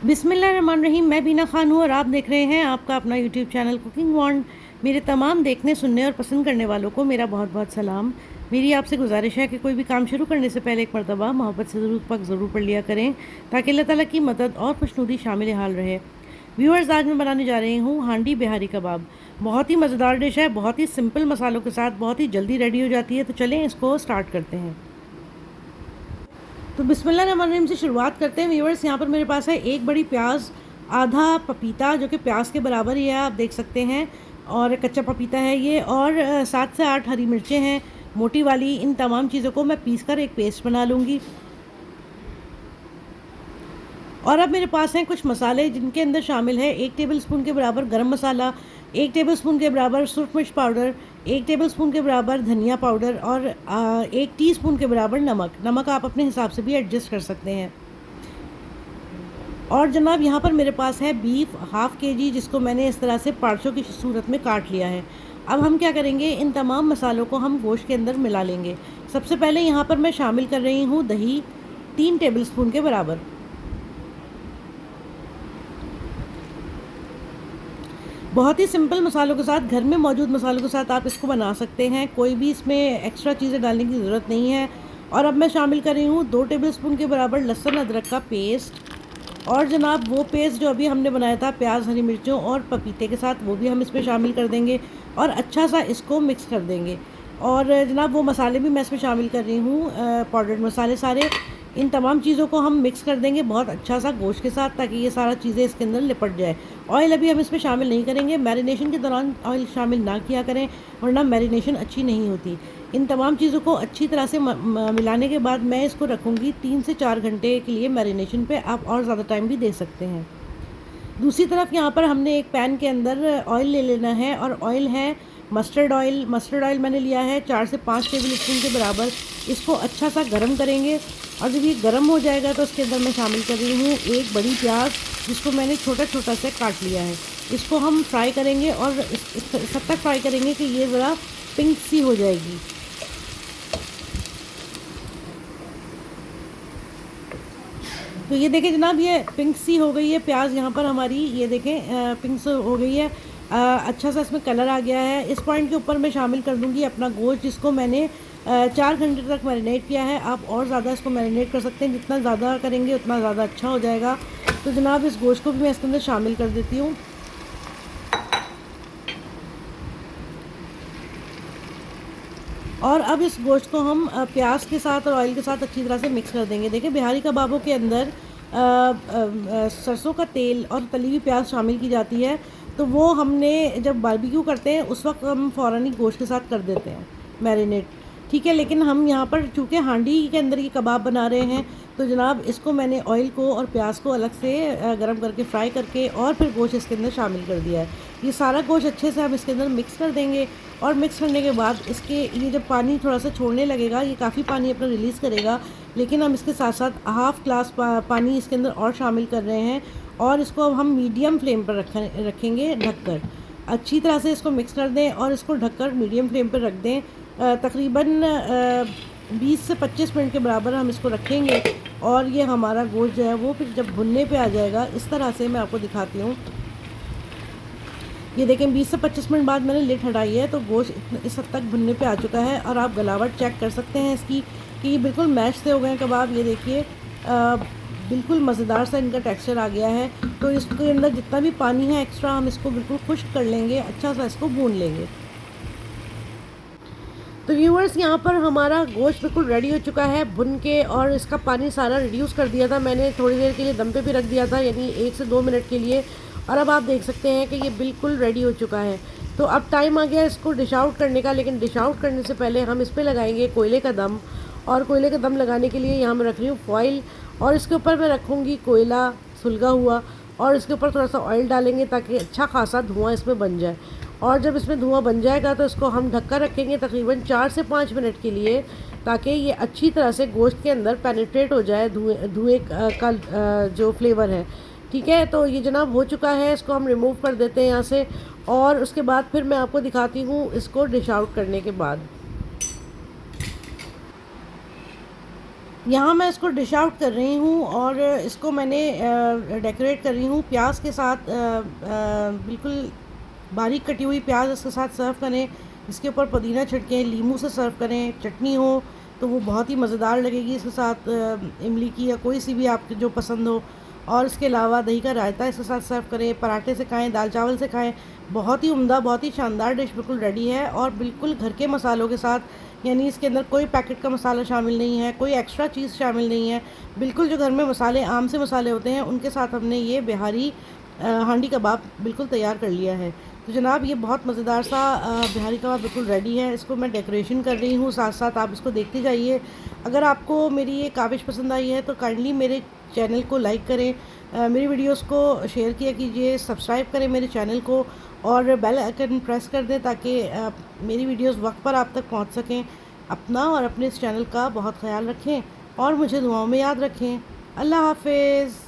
बिस्मिल्लाहिर्रहमानिर्रहीम। मैं बीना खान हूँ और आप देख रहे हैं आपका अपना यूट्यूब चैनल कुकिंग वांड। मेरे तमाम देखने, सुनने और पसंद करने वालों को मेरा बहुत बहुत सलाम। मेरी आपसे गुजारिश है कि कोई भी काम शुरू करने से पहले एक मरतबा मोहब्बत से ज़रूर पढ़ लिया करें, ताकि अल्लाह ताला की मदद और खुशनुदी शामिल हाल रहे। व्यूअर्स, आज मैं बनाने जा रही हूँ हांडी बिहारी कबाब। बहुत ही मज़ेदार डिश है, बहुत ही सिंपल मसालों के साथ बहुत ही जल्दी रेडी हो जाती है। तो चलें इसको स्टार्ट करते हैं। तो बिस्मिल्लाहिर्रहमानिर्रहीम से शुरुआत करते हैं। व्यूअर्स, यहाँ पर मेरे पास है एक बड़ी प्याज, आधा पपीता जो कि प्याज के बराबर ही है, आप देख सकते हैं, और कच्चा पपीता है ये, और 7 से 8 हरी मिर्चें हैं मोटी वाली। इन तमाम चीज़ों को मैं पीस कर एक पेस्ट बना लूँगी। और अब मेरे पास हैं कुछ मसाले, जिनके अंदर शामिल है 1 टेबलस्पून के बराबर गरम मसाला, 1 टेबलस्पून के बराबर सुरख मिर्च पाउडर, 1 टेबलस्पून के बराबर धनिया पाउडर और 1 टीस्पून के बराबर नमक। नमक आप अपने हिसाब से भी एडजस्ट कर सकते हैं। और जनाब, यहाँ पर मेरे पास है बीफ हाफ़ kg, जिसको मैंने इस तरह से पार्चों की सूरत में काट लिया है। अब हम क्या करेंगे, इन तमाम मसालों को हम गोश्त के अंदर मिला लेंगे। सबसे पहले यहाँ पर मैं शामिल कर रही हूँ दही, 3 टेबलस्पून के बराबर। बहुत ही सिंपल मसालों के साथ, घर में मौजूद मसालों के साथ आप इसको बना सकते हैं, कोई भी इसमें एक्स्ट्रा चीज़ें डालने की ज़रूरत नहीं है। और अब मैं शामिल कर रही हूँ 2 टेबलस्पून के बराबर लहसुन अदरक का पेस्ट। और जनाब, वो पेस्ट जो अभी हमने बनाया था प्याज, हरी मिर्चों और पपीते के साथ, वो भी हम इसमें शामिल कर देंगे और अच्छा सा इसको मिक्स कर देंगे। और जनाब, वो मसाले भी मैं इसमें शामिल कर रही हूँ, पाउडर्ड मसाले सारे। इन तमाम चीज़ों को हम मिक्स कर देंगे बहुत अच्छा सा गोश्त के साथ, ताकि ये सारा चीज़ें इसके अंदर लिपट जाए। ऑयल अभी हम इसमें शामिल नहीं करेंगे, मैरिनेशन के दौरान ऑयल शामिल ना किया करें, वरना मैरिनेशन अच्छी नहीं होती। इन तमाम चीज़ों को अच्छी तरह से मिलाने के बाद मैं इसको रखूँगी 3 से 4 घंटे के लिए मैरिनेशन पे। आप और ज़्यादा टाइम भी दे सकते हैं। दूसरी तरफ यहाँ पर हमने एक पैन के अंदर ऑयल ले लेना है, और ऑयल है मस्टर्ड ऑयल। मस्टर्ड ऑयल मैंने लिया है 4 से 5 टेबल स्पून के बराबर। इसको अच्छा सा गर्म करेंगे, और जब ये गर्म हो जाएगा तो इसके अंदर मैं शामिल कर रही हूँ एक बड़ी प्याज, जिसको मैंने छोटा छोटा सा काट लिया है। इसको हम फ्राई करेंगे, और इस तब तक फ्राई करेंगे कि ये ज़रा पिंक सी हो जाएगी। तो ये देखें जनाब, ये पिंक सी हो गई है प्याज यहाँ पर हमारी, ये देखें पिंक सी हो गई है। अच्छा सा इसमें कलर आ गया है। इस पॉइंट के ऊपर मैं शामिल कर दूँगी अपना गोश्त, जिसको मैंने 4 घंटे तक मैरिनेट किया है। आप और ज़्यादा इसको मैरिनेट कर सकते हैं, जितना ज़्यादा करेंगे उतना ज़्यादा अच्छा हो जाएगा। तो जनाब, इस गोश्त को भी मैं इसके अंदर शामिल कर देती हूँ। और अब इस गोश्त को हम प्याज के साथ और ऑयल के साथ अच्छी तरह से मिक्स कर देंगे। देखिए, बिहारी कबाबों के अंदर सरसों का तेल और तली हुई प्याज शामिल की जाती है। तो वो हमने जब बारबेक्यू करते हैं उस वक्त हम फ़ौरन ही गोश्त के साथ कर देते हैं मैरिनेट, ठीक है। लेकिन हम यहाँ पर चूँकि हांडी के अंदर ये कबाब बना रहे हैं, तो जनाब इसको मैंने ऑयल को और प्याज को अलग से गर्म करके फ्राई करके और फिर गोश्त इसके अंदर शामिल कर दिया है। ये सारा गोश्त अच्छे से हम इसके अंदर मिक्स कर देंगे, और मिक्स करने के बाद इसके ये जब पानी थोड़ा सा छोड़ने लगेगा, ये काफ़ी पानी अपना रिलीज़ करेगा, लेकिन हम इसके साथ साथ हाफ़ ग्लास पानी इसके अंदर और शामिल कर रहे हैं। और इसको अब हम मीडियम फ्लेम पर रखेंगे ढककर। अच्छी तरह से इसको मिक्स कर दें और इसको ढककर मीडियम फ्लेम पर रख दें। तकरीबन 20 से 25 मिनट के बराबर हम इसको रखेंगे, और ये हमारा गोश्त जो है वो फिर जब भुनने पे आ जाएगा, इस तरह से मैं आपको दिखाती हूँ। ये देखें, 20 से 25 मिनट बाद मैंने लिड हटाई है, तो गोश्त इस हद तक भुनने पे आ चुका है। और आप गलावट चेक कर सकते हैं इसकी कि ये बिल्कुल मैश से हो गए हैं कबाब। ये देखिए, बिल्कुल मज़ेदार सा इनका टेक्सचर आ गया है। तो इसके अंदर जितना भी पानी है एक्स्ट्रा, हम इसको बिल्कुल खुश्क कर लेंगे, अच्छा सा इसको भून लेंगे। तो व्यूअर्स, यहाँ पर हमारा गोश्त बिल्कुल रेडी हो चुका है भुन के, और इसका पानी सारा रिड्यूस कर दिया था मैंने। थोड़ी देर के लिए दम पे भी रख दिया था, यानी 1 से 2 मिनट के लिए। और अब आप देख सकते हैं कि ये बिल्कुल रेडी हो चुका है। तो अब टाइम आ गया इसको डिश आउट करने का, लेकिन डिश आउट करने से पहले हम इस पर लगाएंगे कोयले का दम। और कोयले का दम लगाने के लिए यहाँ मैं रख रही हूँ फॉइल, और इसके ऊपर मैं रखूँगी कोयला सुलगा हुआ, और इसके ऊपर थोड़ा सा ऑयल डालेंगे ताकि अच्छा खासा धुआं इसमें बन जाए। और जब इसमें धुआं बन जाएगा तो इसको हम ढककर रखेंगे तकरीबन 4 से 5 मिनट के लिए, ताकि ये अच्छी तरह से गोश्त के अंदर पेनिट्रेट हो जाए धुएँ का जो फ्लेवर है, ठीक है। तो ये जनाब हो चुका है, इसको हम रिमूव कर देते हैं यहाँ से। और उसके बाद फिर मैं आपको दिखाती हूँ इसको डिश आउट करने के बाद। यहाँ मैं इसको डिश आउट कर रही हूँ और इसको मैंने डेकोरेट कर रही हूँ प्याज के साथ। बिल्कुल बारीक कटी हुई प्याज इसके साथ सर्व करें, इसके ऊपर पुदीना छिड़कें, लीमू से सर्व करें, चटनी हो तो वो बहुत ही मज़ेदार लगेगी इसके साथ, इमली की या कोई सी भी आपको जो पसंद हो। और इसके अलावा दही का रायता इसके साथ सर्व करें, पराठे से खाएं, दाल चावल से खाएं। बहुत ही उम्दा, बहुत ही शानदार डिश बिल्कुल रेडी है और बिल्कुल घर के मसालों के साथ, यानी इसके अंदर कोई पैकेट का मसाला शामिल नहीं है, कोई एक्स्ट्रा चीज़ शामिल नहीं है। बिल्कुल जो घर में मसाले, आम से मसाले होते हैं, उनके साथ हमने ये बिहारी हांडी कबाब बिल्कुल तैयार कर लिया है। तो जनाब ये बहुत मज़ेदार सा बिहारी कबाब बिल्कुल रेडी है। इसको मैं डेकोरेशन कर रही हूँ, साथ साथ आप इसको देखते जाइए। अगर आपको मेरी ये काविश पसंद आई है तो काइंडली मेरे चैनल को लाइक करें, मेरी वीडियोस को शेयर किया कीजिए, सब्सक्राइब करें मेरे चैनल को और बेल आइकन प्रेस कर दें ताकि मेरी वीडियोस वक्त पर आप तक पहुंच सकें। अपना और अपने इस चैनल का बहुत ख्याल रखें और मुझे दुआओं में याद रखें। अल्लाह हाफिज़।